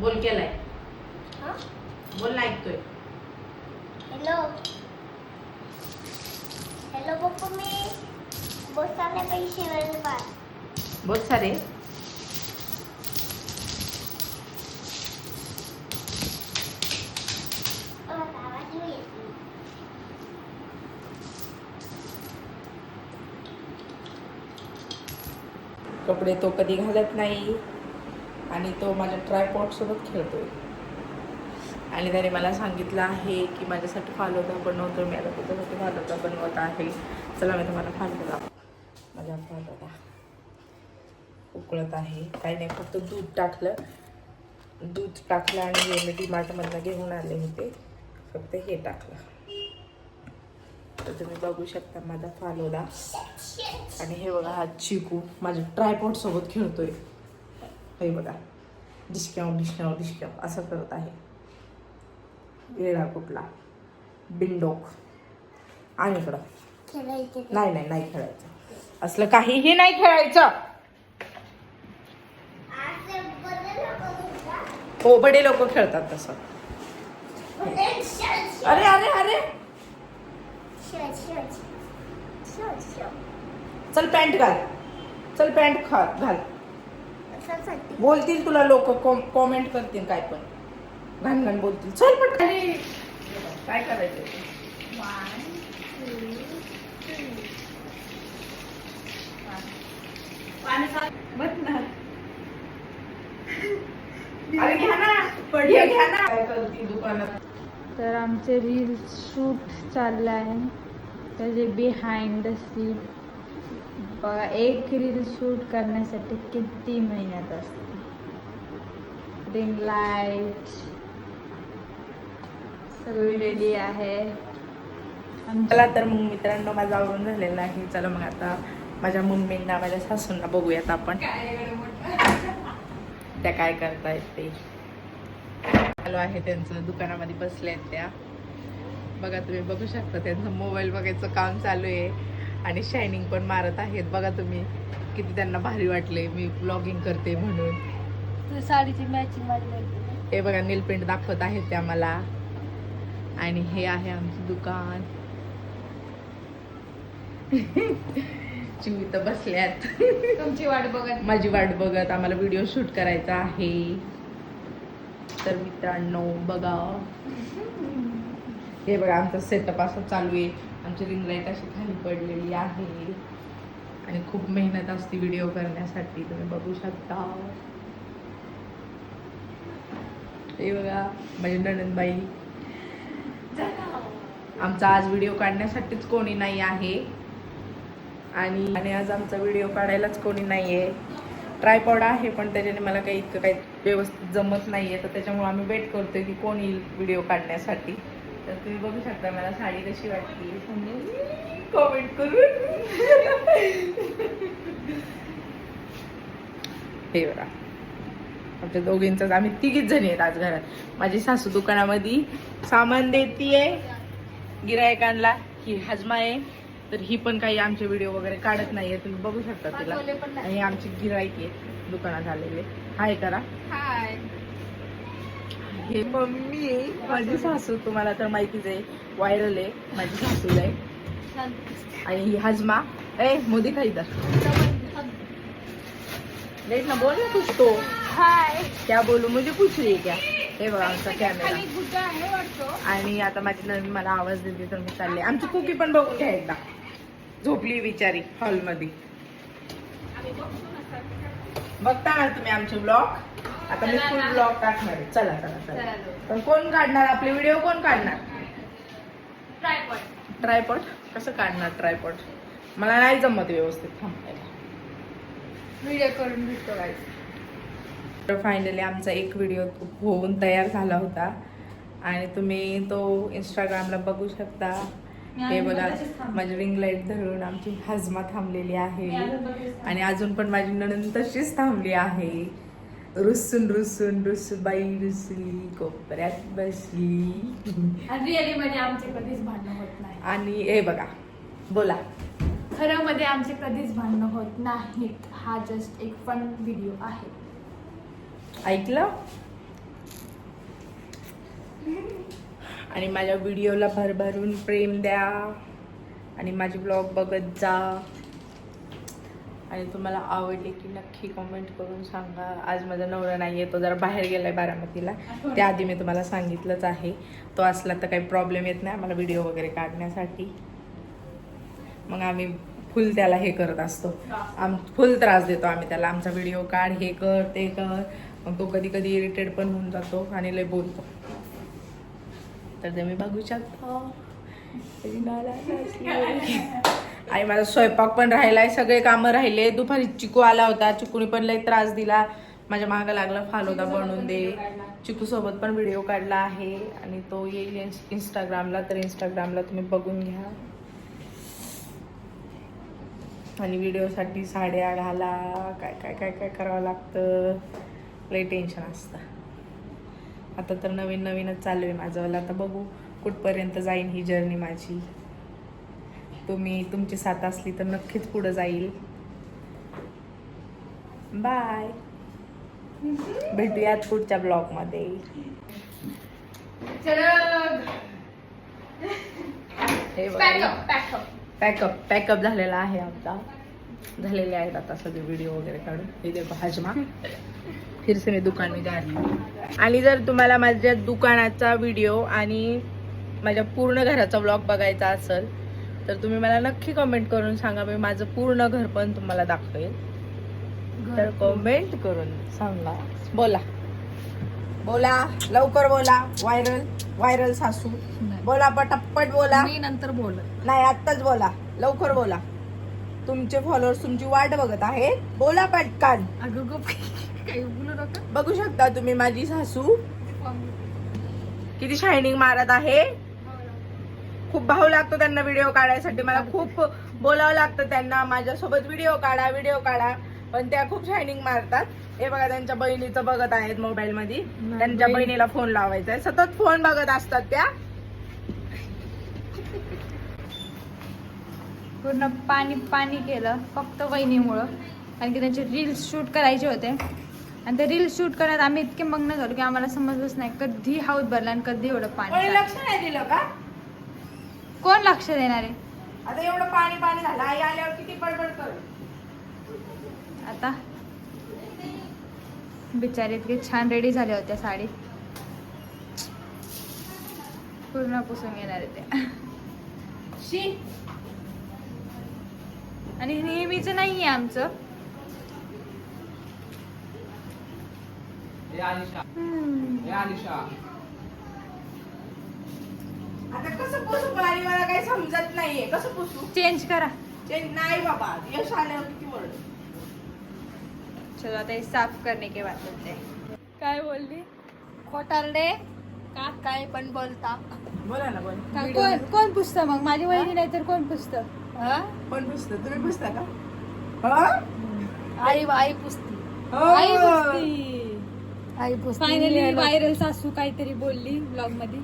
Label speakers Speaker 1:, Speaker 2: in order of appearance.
Speaker 1: बोल केलाय. बोल ना, ऐकतोय.
Speaker 2: हॅलो हॅलो पप्पा, मी बहुत सारे पैसे मेरे पास.
Speaker 1: बहुत सारे.
Speaker 2: आवाज नाही येत.
Speaker 1: कपडे तो कधी घालत नाही आणि तो माझ्या ट्रायपॉड सोबत खेळतोय. आणि त्याने मला सांगितलं आहे की माझ्यासाठी फालुदा बनवतो. मी आता त्याच्यासाठी फालुदा बनवत आहे. चला मी तुम्हाला फालुदा. माझा फालुदा उकळत आहे. काही नाही, फक्त दूध टाकलं आणि हे मी डीमार्टमधनं घेऊन आले होते. फक्त हे टाकलं. तर तुम्ही बघू शकता माझा फालुदा. आणि हे बघा, हा चिकू माझ्या ट्रायपॉड सोबत खेळतोय. हे बघा, डिस्काउंट डिस्काउंट डिस्काउंट असं करत आहे. वेळा कुठला बिंडोक. आणि इकडं नाही नाही नाही खेळायचं असलं काहीही नाही खेळायचं. हो, बडे लोक खेळतात तसं. अरे अरे अरे, चल पॅन्ट घाल. चल पॅन्ट घाल. बोलतील तुला लोक, कॉमेंट करतील काय पण घाण घाण बोलतील. चल पण खाली. काय करायचं?
Speaker 2: 1 2 3.
Speaker 1: अरे घ्या ना, पडिया घ्या ना. काय करतील दुकानात?
Speaker 3: तर आमचे रील शूट चाललं आहे. त्याचे बिहाइंड द सीन बघा. एक रील शूट करण्यासाठी किती मेहनत असते. रिंग लाईट सगळी रेडी आहे.
Speaker 1: चला तर मग मित्रांनो, माझं आवरून झालेलं आहे. चला मग आता माझ्या मम्मींना, माझ्या सासूंना बघूयात आपण त्या काय करतायत ते. चालू आहे त्यांचं, दुकानामध्ये बसले आहेत त्या. बघा, तुम्ही बघू शकता त्यांचं मोबाईल बघायचं काम चालू आहे. आणि शायनिंग पण मारत आहेत. बघा तुम्ही, किती त्यांना भारी वाटले मी व्लॉगिंग करते म्हणून.
Speaker 2: साडीची मॅचिंग माझी.
Speaker 1: हे बघा, नील पेंट दाखवत आहेत त्या मला. आणि हे आहे आमचं दुकान. चिवी तर बसल्यात
Speaker 3: तुमची वाट बघत.
Speaker 1: माझी वाट बघत. आम्हाला व्हिडिओ शूट करायचा आहे. तर मित्रांनो बघा, हे बघा आमचा सेटअप असं चालू आहे. आमची रिंग लाईट अशी खाली पडलेली आहे. आणि खूप मेहनत असते व्हिडिओ करण्यासाठी, तुम्ही बघू शकता. हे बघा माझी नणंदबाई. आमचा आज व्हिडिओ काढण्यासाठीच कोणी नाही आहे. आणि आज आमचा व्हिडिओ काढायलाच कोणी नाही आहे. ट्रायपॉड आहे पण त्याच्याने मला काही इतकं काही व्यवस्थित जमत नाही आहे. तर त्याच्यामुळे आम्ही वेट करतोय की कोण येईल व्हिडिओ काढण्यासाठी. तर तुम्ही बघू शकता मला साडी कशी वाटली कमेंट करून. हे बघा, आमच्या दोघींचाच, आम्ही तिघीच जणी आहेत आज घरात. माझी सासू दुकानामध्ये सामान देतीये गिरायकांना. ही हजमा आहे. तर ही पण काही आमचे व्हिडिओ वगैरे काढत नाहीये, तुम्ही बघू शकता तिला. आणि आमची गिराईक आहे दुकानात आलेले. हाय करा.
Speaker 3: हाय.
Speaker 1: हे मम्मी आहे माझी सासू. तुम्हाला तर माहितीच आहे, व्हायरल आहे माझी सासू आहे. आणि ही हजमा. ए मोदी का इधर लेट ना, बोल ना कुछ तो.
Speaker 3: हाय.
Speaker 1: क्या बोलू, मुझे पूछ रही है क्या? हे बघा आमचा कॅमेरा.
Speaker 3: गुड्डा आहे वाटतो.
Speaker 1: आणि आता माझी नवीन मला आवाज देते तर मी चालले. आमची कुकी पण बघू घ्या एकदा. झोपली बिचारी हॉलमध्ये. बघता ना तुम्ही आमचे ब्लॉग. आता मी फुल ब्लॉग टाकणार आहे. चला चला चला. पण कोण काढणार आपले व्हिडिओ? कोण काढणार? ट्रायपॉड कसं काढणार? ट्रायपॉड मला नाही जमत व्यवस्थित थांबायला.
Speaker 3: व्हिडिओ करून भेटतो गाईस.
Speaker 1: तर फायनली आमचा एक व्हिडिओ होऊन तयार झाला होता. आणि तुम्ही तो इंस्टाग्रामला बघू शकता. हे बघा, माझी रिंग लाईट धरून आमची हजमा थांबलेली आहे. आणि अजून पण माझी नणंद तशीच थांबली आहे. रुसून रुसून रुसूबाई रुसली कोपऱ्यात बसली.
Speaker 3: रिअली मध्ये आमचे कधीच भांडणं होत नाही.
Speaker 1: आणि हे बघा, बोला.
Speaker 3: खरं मध्ये आमचे कधीच भांडणं होत नाहीत. हा जस्ट एक फन व्हिडिओ आहे.
Speaker 1: ऐकलं? आणि माझ्या व्हिडिओला भरभरून प्रेम द्या आणि माझे ब्लॉग बघत जा. आणि तुम्हाला आवडले की नक्की कमेंट करून सांगा. आज माझा नवरा नाही आहे, तो जरा बाहेर गेलाय बारामतीला. त्याआधी मी तुम्हाला सांगितलंच आहे. तो असला तर काही प्रॉब्लेम येत नाही आम्हाला व्हिडिओ वगैरे काढण्यासाठी. मग आम्ही फुल त्याला हे करत असतो, फुल त्रास देतो आम्ही त्याला. आमचा व्हिडिओ काढ, हे कर, ते कर. मग तो कधी कधी इरिटेट पण होऊन जातो आणि लय बोलतो. तर ते मी बघू शकतो. आणि माझा स्वयंपाक पण राहिलाय, सगळे कामं राहिले. दुपारी चिकू आला होता, चिकूने पण लय त्रास दिला. माझ्या मागं लागला फालुदा बनवून दे. चिकू सोबत पण व्हिडिओ काढला आहे आणि तो येईल इंस्टाग्रामला, तर इंस्टाग्रामला तुम्ही बघून घ्या. आणि व्हिडिओसाठी साड्या घाला, काय काय काय काय करावं लागतं, लय टेन्शन असतं. आता तर नवीन नवीनच चालू आहे माझं. आता बघू कुठपर्यंत जाईन ही जर्नी माझी. तुमची साथ असली तर नक्कीच पुढं जाईल. बाय, भेटूयात पुढच्या ब्लॉगमध्ये. पॅकअप झालेला आहे आमचा. झालेले आहेत आता सगळे व्हिडिओ वगैरे काढून. हे देखो हजमा फिर से मैं दुकान में जा रही हूँ. आणि जर तुम्हाला माझ्या दुकानाचा व्हिडिओ आणि माझ्या पूर्ण घराचा व्लॉग बघायचा असेल तर तुम्ही मला नक्की कमेंट करून सांगा. मी माझं पूर्ण घर पण तुम्हाला दाखवेल. तर कमेंट करून सांगा. बोला बोला, लवकर बोला. व्हायरल सासू बोला, पटापट बोला.
Speaker 3: मी नंतर बोलत
Speaker 1: नाही, आत्ताच बोला, लवकर बोला. तुमचे फॉलोअर्स तुमची वाट बघत आहेत. बोला पटकन.
Speaker 3: अगं काही बोलू नका.
Speaker 1: बघू शकता तुम्ही माझी सासू किती शायनिंग मारत आहे. खूप भाव लागतो त्यांना व्हिडिओ काढायसाठी. मला खूप बोलावं लागतं त्यांना, माझ्यासोबत व्हिडिओ काढा. पण त्या खूप शायनिंग मारतात. हे बघा, त्यांच्या बहिणीचं बघत आहेत मोबाईल मध्ये. त्यांच्या बहिणीला फोन लावायचा आहे, सतत फोन बघत असतात त्या.
Speaker 3: पूर्ण पाणी केलं फक्त वहिनीमुळं, कारण की त्यांचे रील्स शूट करायचे होते. आणि ते रील्स शूट करण्यात आम्ही इतके मग्न झालो की आम्हाला समजलंच नाही कधी हाऊस भरला आणि कधी एवढं पाणी.
Speaker 1: लक्ष नाही दिलं का?
Speaker 3: कोण लक्ष देणार आहे?
Speaker 1: आता एवढं पाणी झालं, आई आल्यावर किती बडबड कर.
Speaker 3: आता बिचारे इतके छान रेडी झाले होत्या साडीत, पूर्ण पुसून घेणार आहे त्या. आणि नेहमीच नाहीये आमचं.
Speaker 1: आता कसं पुसू पाणी, मला काही समजत नाहीये. कसं पुसू?
Speaker 3: चेंज करा.
Speaker 1: नाही बाबा, यश आल्यावर किती वरड.
Speaker 3: चलो आता हे साफ करने के बाद बोलते हैं. काय बोलली?
Speaker 2: खोटारडे का काय पण बोलता.
Speaker 1: बोला ना, बोला.
Speaker 3: कोण पुसतं मग? माझी वहिनी नाही तर कोण पुसतं?
Speaker 1: कोण पुसतं? तुम्ही पुसता का? हा?
Speaker 2: आई पुसती.
Speaker 1: हो.
Speaker 2: आई पुसती.
Speaker 3: फायनली व्हायरल सासू काहीतरी बोलली ब्लॉग मध्ये.